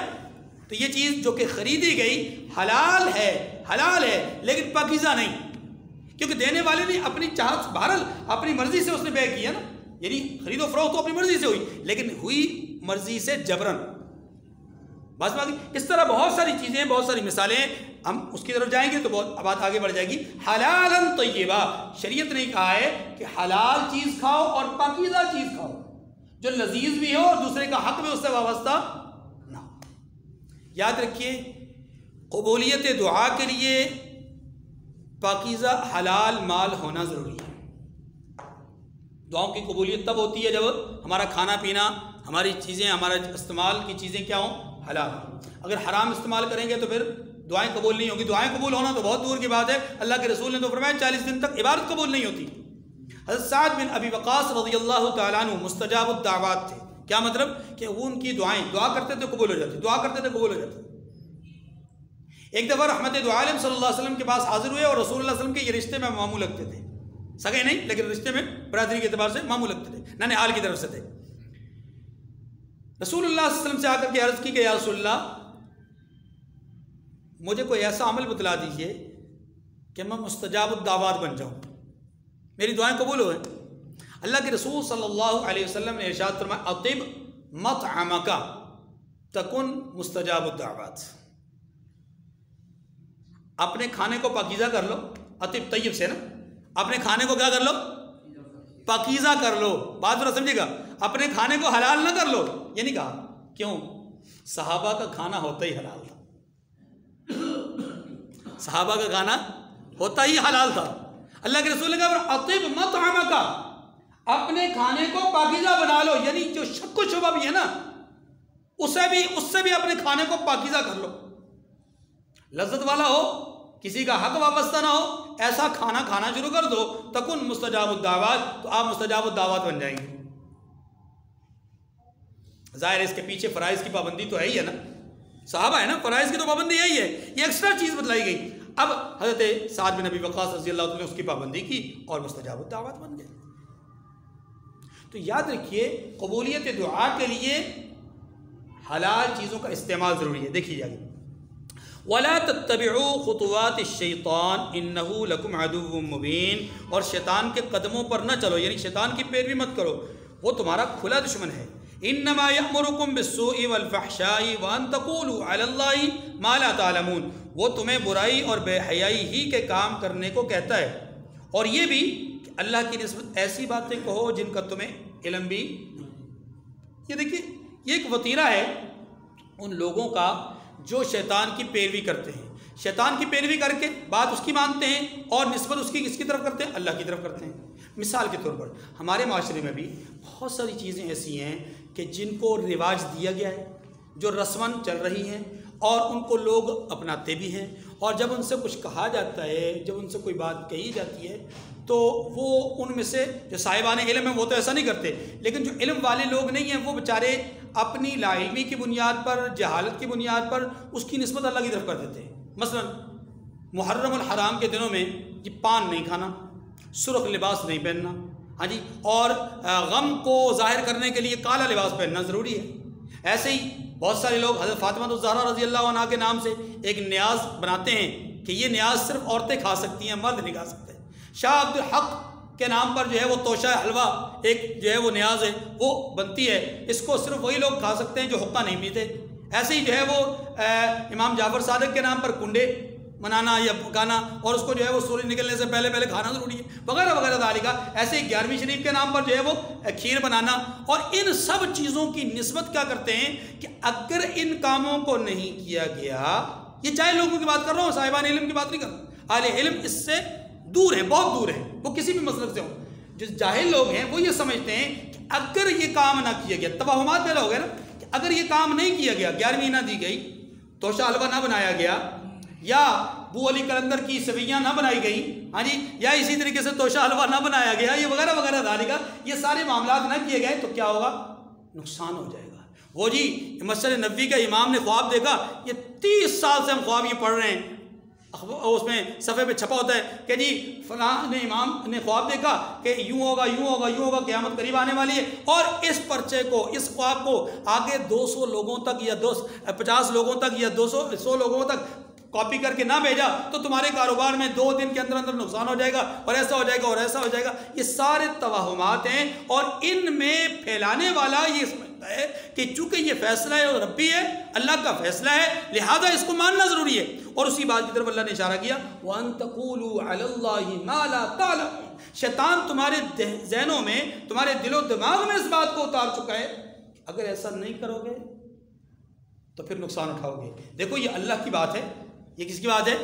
تو یہ چیز جو کہ خریدی گئی حلال ہے لیکن پاکیزہ نہیں، کیونکہ دینے والے نے اپنی چاہت، بہرحال اپنی مرضی سے اس نے بے کیا نا، یعنی خرید و فروخت تو اپنی مرضی سے ہوئی، لیکن ہوئی مرضی سے جبرن۔ بس اس طرح بہت ساری چیزیں، بہت ساری مثالیں، ہم اس کی طرف جائیں گے تو بہت بات آگے بڑھ جائے گی۔ حلالاً طیبہ، شریعت نے کہا ہے کہ حلال چیز کھاؤ اور پاکیزہ چیز کھاؤ، جو لذیذ بھی ہو اور دوسرے کا حق بھی اس سے وابستہ نہ ہو۔ یاد رکھیے، قبولیت دعا کے لیے پاکیزہ حلال مال ہونا ضروری ہے۔ دعاؤں کی قبولیت تب ہوتی ہے جب ہمارا کھانا پینا، ہماری چیزیں، ہمارا استعمال کی چیزیں کیا ہوں؟ حلال۔ اگر حرام استعمال کریں گے تو پھر دعائیں قبول نہیں ہوگی۔ دعائیں قبول ہونا تو بہت دور کی بات ہے، اللہ کے رسول نے تو فرمایا 40 دن تک عبادت قبول نہیں ہوتی۔ حضرت سعد بن ابی وقاص رضی اللہ تعالیٰ عنہ مستجاب الدعوات تھے۔ کیا مطلب؟ کہ وہ ان کی دعائیں، دعا کرتے تھے قبول ہو جاتی، دعا کرتے تھے قبول ہو جاتی۔ ایک دفعہ رحمت دو عالم صلی اللہ علیہ وسلم کے پاس حاضر ہوئے، اور رسول اللہ علیہ وسلم کے یہ رشتے میں ماموں لگتے تھے، سگے نہیں لیکن رشتے میں برادری کے اعتبار سے ماموں لگتے تھے، ننھیال کی طرف سے تھے۔ رسول اللہ صلی اللہ علیہ وسلم سے آ کر کے عرض کی کہ یا رسول اللہ، مجھے کوئی ایسا عمل بتلا دیجئے کہ میں مستجاب الدعوات بن جاؤں، میری دعائیں قبول ہوئیں۔ اللہ کے رسول صلی اللہ علیہ وسلم نے ارشاد فرمایا اطب مطعمک تکن مستجاب الدعوات، اپنے کھانے کو پاکیزہ کر لو، اطب طیب سے نا، اپنے کھانے کو کیا کر لو؟ پاکیزہ کر لو۔ بات ذرا سمجھے گا، اپنے کھانے کو حلال نہ کر لو، یہ نہیں کہا۔ کیوں؟ صحابہ کا کھانا ہوتا ہی حلال تھا، صحابہ کا کھانا ہوتا ہی حلال تھا۔ اللہ کے رسول نے کہا اطب مطعمک، اپنے کھانے کو پاکیزہ بنا لو، یعنی جو شک و شبہ بھی ہے نا، اس سے بھی اپنے کھانے کو پاکیزہ کر لو، لذت والا ہو، کسی کا حق وابستہ نہ ہو، ایسا کھانا کھانا شروع کر دو، تکن مستجاب الدعوات، تو آپ مستجاب الدعوات بن جائیں گے۔ ظاہر ہے اس کے پیچھے فرائض کی پابندی تو ہے ہی ہے نا، صحابہ ہے نا، فرائض کی تو پابندی ہے ہی ہے، یہ ایکسٹرا چیز بتلائی گئی۔ اب حضرت سعد بن ابی وقاص رضی اللہ عنہ نے اس کی پابندی کی اور مستجاب الدعوات بن گئے۔ تو یاد رکھیے، قبولیت دعا کے لیے حلال چیزوں کا استعمال ضروری ہے۔ دیکھیے آگے، وَلَا تَتَّبِعُوا خُطُوَاتِ الشَّيْطَانِ إِنَّهُ لَكُمْ عَدُوٌّ مُّبِينٌ، اور شیطان کے قدموں پر نہ چلو، یعنی شیطان کی پیروی مت کرو، وہ تمہارا کھلا دشمن ہے۔ إِنَّمَا يَأْمُرُكُمْ بِالسُّوءِ وَالْفَحْشَاءِ وَأَن تَقُولُوا عَلَى اللَّهِ مَا لَا تَعْلَمُونَ، وہ تمہیں برائی اور بے حیائی ہی کے کام کرنے کو کہتا ہے، اور یہ بھی کہ اللہ کی نسبت ایسی باتیں کہو جن کا تمہیں علم بھی نہیں۔ یہ دیکھیے، یہ ایک وتیرہ ہے ان لوگوں کا جو شیطان کی پیروی کرتے ہیں، شیطان کی پیروی کر کے بات اس کی مانتے ہیں اور نسبت اس کی کس کی طرف کرتے ہیں؟ اللہ کی طرف کرتے ہیں۔ مثال کے طور پر ہمارے معاشرے میں بھی بہت ساری چیزیں ایسی ہیں کہ جن کو رواج دیا گیا ہے، جو رسماً چل رہی ہیں اور ان کو لوگ اپناتے بھی ہیں، اور جب ان سے کچھ کہا جاتا ہے، جب ان سے کوئی بات کہی جاتی ہے تو وہ ان میں سے جو صاحبان علم ہیں وہ تو ایسا نہیں کرتے، لیکن جو علم والے لوگ نہیں ہیں وہ بیچارے اپنی لا علمی کی بنیاد پر، جہالت کی بنیاد پر اس کی نسبت اللہ کی طرف کر دیتے ہیں۔ مثلا محرم الحرام کے دنوں میں یہ پان نہیں کھانا، سرخ لباس نہیں پہننا، ہاں جی، اور غم کو ظاہر کرنے کے لیے کالا لباس پہننا ضروری ہے۔ ایسے ہی بہت سارے لوگ حضرت فاطمہ الزہرا رضی اللہ عنہا کے نام سے ایک نیاز بناتے ہیں کہ یہ نیاز صرف عورتیں کھا سکتی ہیں، مرد نہیں کھا سکتے۔ شاہ عبد الحق کے نام پر جو ہے وہ توشہ حلوہ ایک جو ہے وہ نیاز ہے وہ بنتی ہے، اس کو صرف وہی لوگ کھا سکتے ہیں جو حقہ نہیں پیتے۔ ایسے ہی جو ہے وہ امام جعفر صادق کے نام پر کنڈے منانا یا پکانا، اور اس کو جو ہے وہ سورج نکلنے سے پہلے پہلے کھانا ضروری ہے، وغیرہ وغیرہ ذالکہ۔ ایسے 11ویں شریف کے نام پر جو ہے وہ کھیر بنانا، اور ان سب چیزوں کی نسبت کیا کرتے ہیں کہ اگر ان کاموں کو نہیں کیا گیا، یہ جاہل لوگوں کی بات کر رہا ہوں، صاحبان علم کی بات نہیں کر رہا، اہل علم اس سے دور ہیں، بہت دور ہیں، وہ کسی بھی مسلک سے ہوں۔ جو جاہل لوگ ہیں وہ یہ سمجھتے ہیں کہ اگر یہ کام نہ کیا گیا، توہمات پیدا ہو گئے نا، کہ اگر یہ کام نہیں کیا گیا، 11ویں نہ دی گئی، توشہ حلوہ نہ بنایا گیا، یا بو علی کلندر کی سویاں نہ بنائی گئی، ہاں جی، یا اسی طریقے سے توشہ حلوہ نہ بنایا گیا، یہ وغیرہ وغیرہ ذالکہ، یہ سارے معاملات نہ کیے گئے تو کیا ہوگا؟ نقصان ہو جائے گا۔ وہ جی مسجد نبوی کا امام نے خواب دیکھا، یہ 30 سال سے ہم خواب یہ پڑھ رہے ہیں، اس میں صفحے پہ چھپا ہوتا ہے کہ جی فلاں نے امام نے خواب دیکھا کہ یوں ہوگا یوں ہوگا یوں ہوگا، قیامت قریب آنے والی ہے، اور اس پرچے کو، اس خواب کو آگے 200 لوگوں تک یا 50 لوگوں تک یا 100 لوگوں تک کاپی کر کے نہ بھیجا تو تمہارے کاروبار میں 2 دن کے اندر اندر نقصان ہو جائے گا، اور ایسا ہو جائے گا اور ایسا ہو جائے گا۔ یہ سارے توہمات ہیں، اور ان میں پھیلانے والا یہ سمجھتا ہے کہ چونکہ یہ فیصلہ ہے اور ربی ہے، اللہ کا فیصلہ ہے، لہذا اس کو ماننا ضروری ہے۔ اور اسی بات کی طرف اللہ نے اشارہ کیا، وَأَن تَقُولُوا عَلَى اللَّهِ مَا لَا تَعْلَمُونَ۔ شیطان تمہارے ذہنوں میں، تمہارے دل و دماغ میں اس بات کو اتار چکا ہے، اگر ایسا نہیں کرو گے تو پھر نقصان اٹھاؤ گے۔ دیکھو یہ اللہ کی بات ہے، یہ کس کی بات ہے؟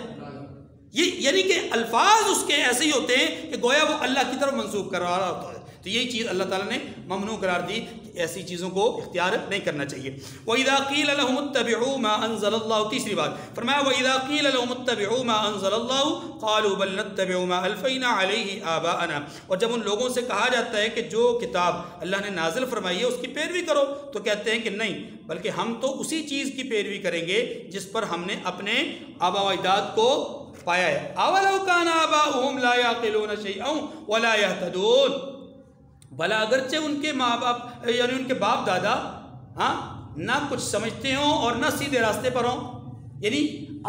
یہ یعنی کہ الفاظ اس کے ایسے ہی ہوتے ہیں کہ گویا وہ اللہ کی طرف منسوب کر رہا ہوتا ہے، تو یہی چیز اللہ تعالیٰ نے ممنوع قرار دی کہ ایسی چیزوں کو اختیار نہیں کرنا چاہیے۔ وَإِذَا قِيلَ لَهُمُ اتَّبِعُوا مَا أَنزَلَ اللَّهُ، تیسری بات فرمایا وَإِذَا قِيلَ لَهُمُ اتَّبِعُوا مَا أَنزَلَ اللَّهُ قَالُوا بَلْ نَتَّبِعُ مَا أَلْفَيْنَا عَلَيْهِ آبَاءَنَا، اور جب ان لوگوں سے کہا جاتا ہے کہ جو کتاب اللہ نے نازل فرمائی ہے اس کی پیروی کرو، تو کہتے ہیں کہ نہیں، بلکہ ہم تو اسی چیز کی پیروی کریں گے جس پر ہم نے اپنے آبا و اجداد کو پایا ہے۔ أَوَلَوْ كَانَ آبَاؤُهُمْ لَا يَعْقِلُونَ شَيْئًا وَلَا يَهْتَدُونَ، بھلا اگرچہ ان کے ماں باپ یعنی ان کے باپ دادا نہ کچھ سمجھتے ہوں اور نہ سیدھے راستے پر ہوں، یعنی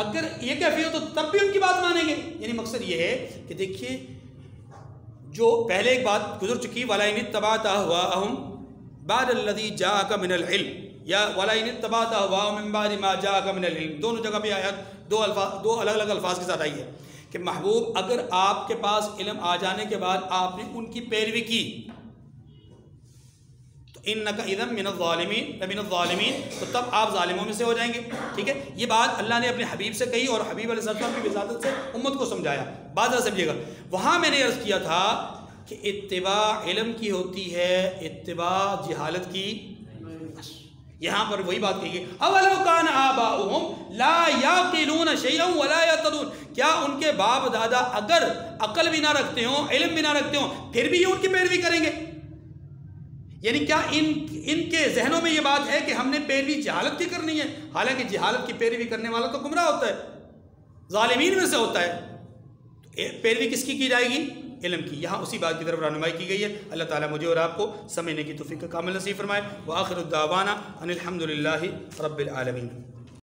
اگر یہ کیفیت ہو تو تب بھی ان کی بات مانیں گے۔ یعنی مقصد یہ ہے کہ دیکھیے، جو پہلے ایک بات گزر چکی، وَلَئِنِ اتَّبَعْتَ أَهْوَاءَهُمْ بَعْدَ الَّذِي جَاءَكَ مِنَ الْعِلْمِ، یا وَلَئِنِ اتَّبَعْتَ أَهْوَاءَهُمْ مِن بَعْدِ مَا جَاءَكَ مِنَ الْعِلْمِ، دونوں جگہ پہ آیات دو الگ الگ الفاظ کے ساتھ آئی ہے کہ محبوب اگر آپ کے پاس علم آ جانے کے بعد آپ نے ان کی پیروی کی اِنَّكَ اِذًا مِنَ الظَّالِمِينَ، تو تب آپ ظالموں میں سے ہو جائیں گے۔ ٹھیک ہے، یہ بات اللہ نے اپنے حبیب سے کہی، اور حبیب علیہ السلام کی وساطت سے امت کو سمجھایا۔ بات ذرا سمجھیے گا، وہاں میں نے عرض کیا تھا کہ اتباع علم کی ہوتی ہے، اتباع جہالت کی، یہاں پر وہی بات کہی گئی، اَوَلَوْ كَانَ آبَاؤُهُمْ لَا يَعْقِلُونَ شَيْئًا وَلَا يَهْتَدُونَ، کیا ان کے باپ دادا اگر عقل بھی نہ رکھتے ہوں، علم بھی نہ رکھتے ہوں، پھر بھی یہ ان کی پیروی کریں گے؟ یعنی کیا ان کے ذہنوں میں یہ بات ہے کہ ہم نے پیروی جہالت کی کرنی ہے؟ حالانکہ جہالت کی پیروی کرنے والا تو گمراہ ہوتا ہے، ظالمین میں سے ہوتا ہے، تو پیروی کس کی جائے گی؟ علم کی۔ یہاں اسی بات کی طرف رہنمائی کی گئی ہے۔ اللہ تعالیٰ مجھے اور آپ کو سمجھنے کی توفیق کامل نصیب فرمائے۔ وآخر الدعوانا ان الحمد للہ رب العالمین۔